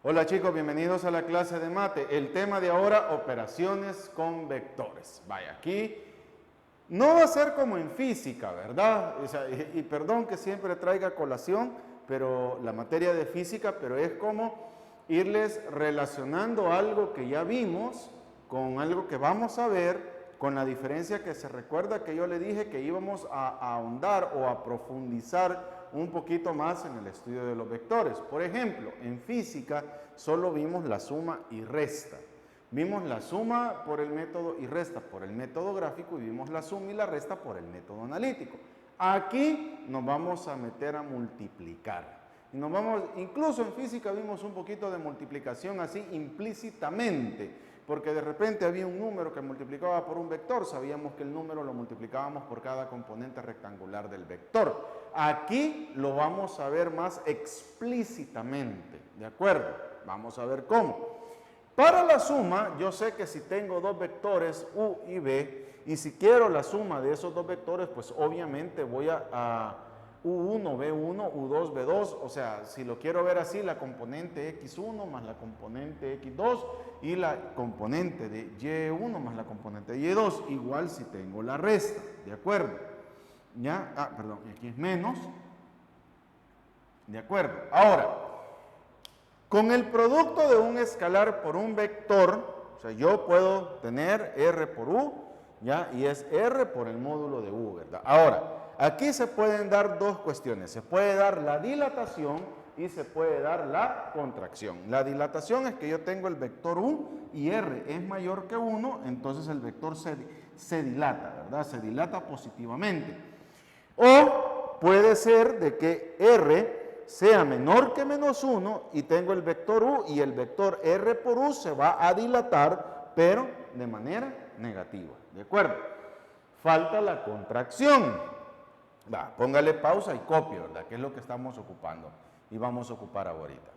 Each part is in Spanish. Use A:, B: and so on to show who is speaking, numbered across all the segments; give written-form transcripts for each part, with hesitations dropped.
A: Hola chicos, bienvenidos a la clase de mate. El tema de ahora, operaciones con vectores. Vaya, aquí no va a ser como en física, ¿verdad? O sea, y perdón que siempre traiga colación, pero la materia de física, pero es como irles relacionando algo que ya vimos con algo que vamos a ver, con la diferencia que se recuerda que yo le dije que íbamos a ahondar o a profundizar un poquito más en el estudio de los vectores. Por ejemplo, en física solo vimos la suma y resta. Vimos la suma por el método y resta por el método gráfico y vimos la suma y la resta por el método analítico. Aquí nos vamos a meter a multiplicar. Y incluso en física vimos un poquito de multiplicación así implícitamente, porque de repente había un número que multiplicaba por un vector, sabíamos que el número lo multiplicábamos por cada componente rectangular del vector. Aquí lo vamos a ver más explícitamente, ¿de acuerdo? Vamos a ver cómo. Para la suma, yo sé que si tengo dos vectores u y b, y si quiero la suma de esos dos vectores, pues obviamente voy a U1, B1, U2, B2, o sea, si lo quiero ver así, la componente X1 más la componente X2 y la componente de Y1 más la componente de Y2, igual si tengo la resta, ¿de acuerdo? ¿Ya? Perdón, aquí es menos, ¿de acuerdo? Ahora, con el producto de un escalar por un vector, o sea, yo puedo tener R por U, ¿ya? Y es R por el módulo de U, ¿verdad? Ahora, aquí se pueden dar dos cuestiones. Se puede dar la dilatación y se puede dar la contracción. La dilatación es que yo tengo el vector U y R es mayor que 1, entonces el vector se dilata, ¿verdad? Se dilata positivamente. O puede ser de que R sea menor que menos 1 y tengo el vector U y el vector R por U se va a dilatar, pero de manera negativa, ¿de acuerdo? Falta la contracción. Póngale pausa y copie, ¿verdad? Que es lo que estamos ocupando y vamos a ocupar ahorita.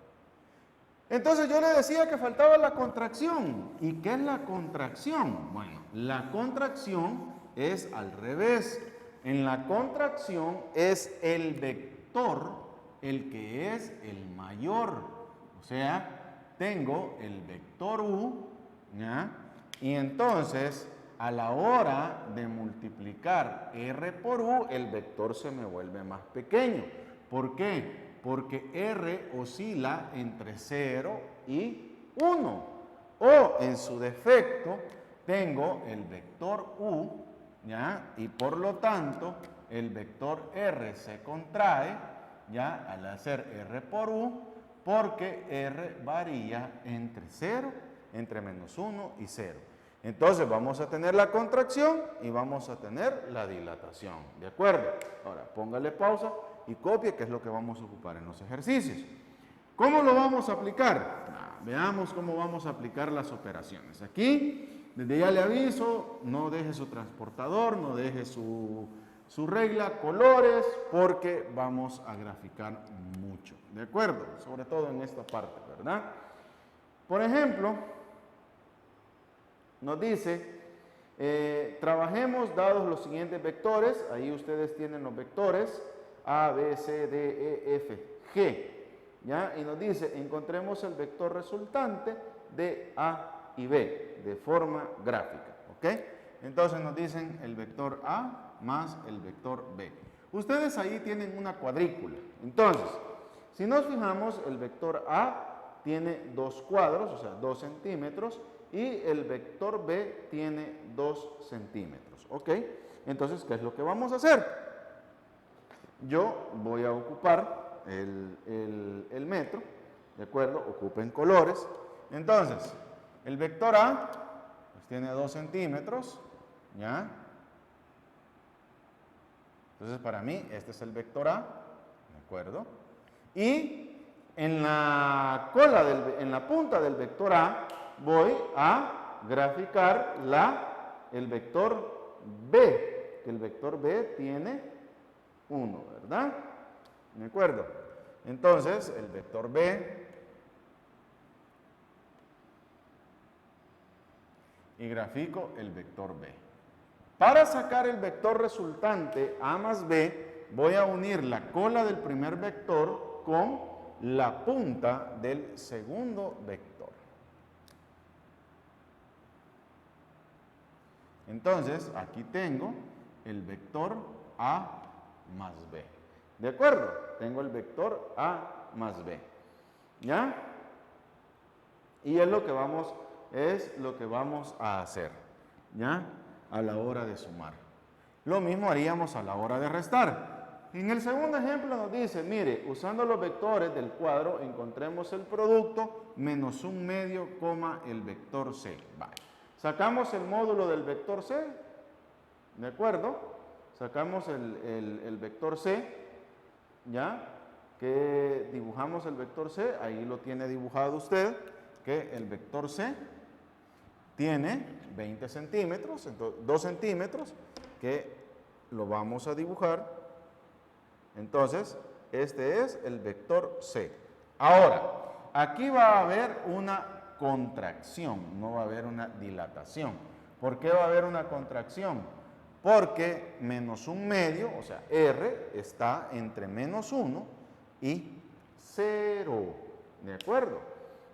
A: Entonces yo le decía que faltaba la contracción. ¿Y qué es la contracción? Bueno, la contracción es al revés. En la contracción es el vector el que es el mayor. O sea, tengo el vector U, ¿ya? Y entonces, a la hora de multiplicar R por U, el vector se me vuelve más pequeño. ¿Por qué? Porque R oscila entre 0 y 1. O, en su defecto, tengo el vector U, ¿ya? Y por lo tanto, el vector R se contrae, ¿ya? Al hacer R por U, porque R varía entre 0, entre menos 1 y 0. Entonces vamos a tener la contracción y vamos a tener la dilatación, ¿de acuerdo? Ahora póngale pausa y copie, que es lo que vamos a ocupar en los ejercicios. ¿Cómo lo vamos a aplicar? Veamos cómo vamos a aplicar las operaciones. Aquí, desde ya le aviso, no deje su transportador, no deje su regla, colores, porque vamos a graficar mucho, ¿de acuerdo? Sobre todo en esta parte, ¿verdad? Por ejemplo, nos dice, trabajemos dados los siguientes vectores, ahí ustedes tienen los vectores, A, B, C, D, E, F, G, ¿ya? Y nos dice, encontremos el vector resultante de A y B, de forma gráfica, ¿ok? Entonces nos dicen el vector A más el vector B. Ustedes ahí tienen una cuadrícula. Entonces, si nos fijamos, el vector A tiene 2 cuadros, o sea, 2 centímetros, y el vector B tiene 2 centímetros, ¿ok? Entonces, ¿qué es lo que vamos a hacer? Yo voy a ocupar el metro, ¿de acuerdo? Ocupen colores. Entonces, el vector A pues, tiene 2 centímetros, ¿ya? Entonces, para mí, este es el vector A, ¿de acuerdo? Y en la punta del vector A, voy a graficar el vector B, que el vector B tiene 1, ¿verdad? ¿De acuerdo? Entonces, el vector B y grafico el vector B. Para sacar el vector resultante A más B, voy a unir la cola del primer vector con la punta del segundo vector. Entonces, aquí tengo el vector A más B. ¿De acuerdo? Tengo el vector A más B. ¿Ya? Y es lo que vamos a hacer, ¿ya? A la hora de sumar. Lo mismo haríamos a la hora de restar. En el segundo ejemplo nos dice, mire, usando los vectores del cuadro, encontremos el producto menos 1/2, coma, el vector C. Vale. Sacamos el módulo del vector C, ¿de acuerdo? Sacamos el vector C, ¿ya? Que dibujamos el vector C, ahí lo tiene dibujado usted, que el vector C tiene 20 centímetros, entonces 2 centímetros, que lo vamos a dibujar. Entonces, este es el vector C. Ahora, aquí va a haber una contracción, no va a haber una dilatación. ¿Por qué va a haber una contracción? Porque menos 1/2, o sea, R, está entre menos 1 y 0. ¿De acuerdo?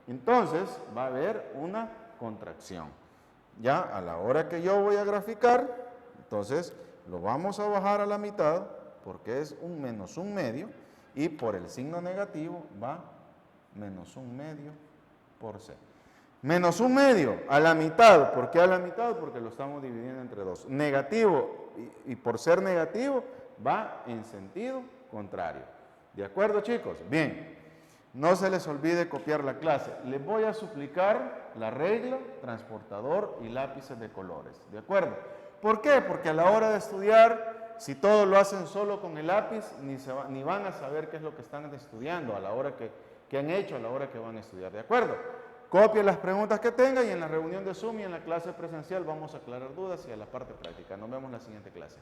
A: Entonces, va a haber una contracción. Ya a la hora que yo voy a graficar, entonces lo vamos a bajar a la mitad, porque es un menos 1/2, y por el signo negativo va menos 1/2 por C. Menos 1/2 a la mitad. ¿Por qué a la mitad? Porque lo estamos dividiendo entre 2. Negativo, y por ser negativo, va en sentido contrario. ¿De acuerdo, chicos? Bien. No se les olvide copiar la clase. Les voy a suplicar la regla, transportador y lápices de colores. ¿De acuerdo? ¿Por qué? Porque a la hora de estudiar, si todos lo hacen solo con el lápiz, ni van a saber qué es lo que están estudiando a la hora que han hecho, a la hora que van a estudiar. ¿De acuerdo? Copie las preguntas que tenga y en la reunión de Zoom y en la clase presencial vamos a aclarar dudas y a la parte práctica. Nos vemos en la siguiente clase.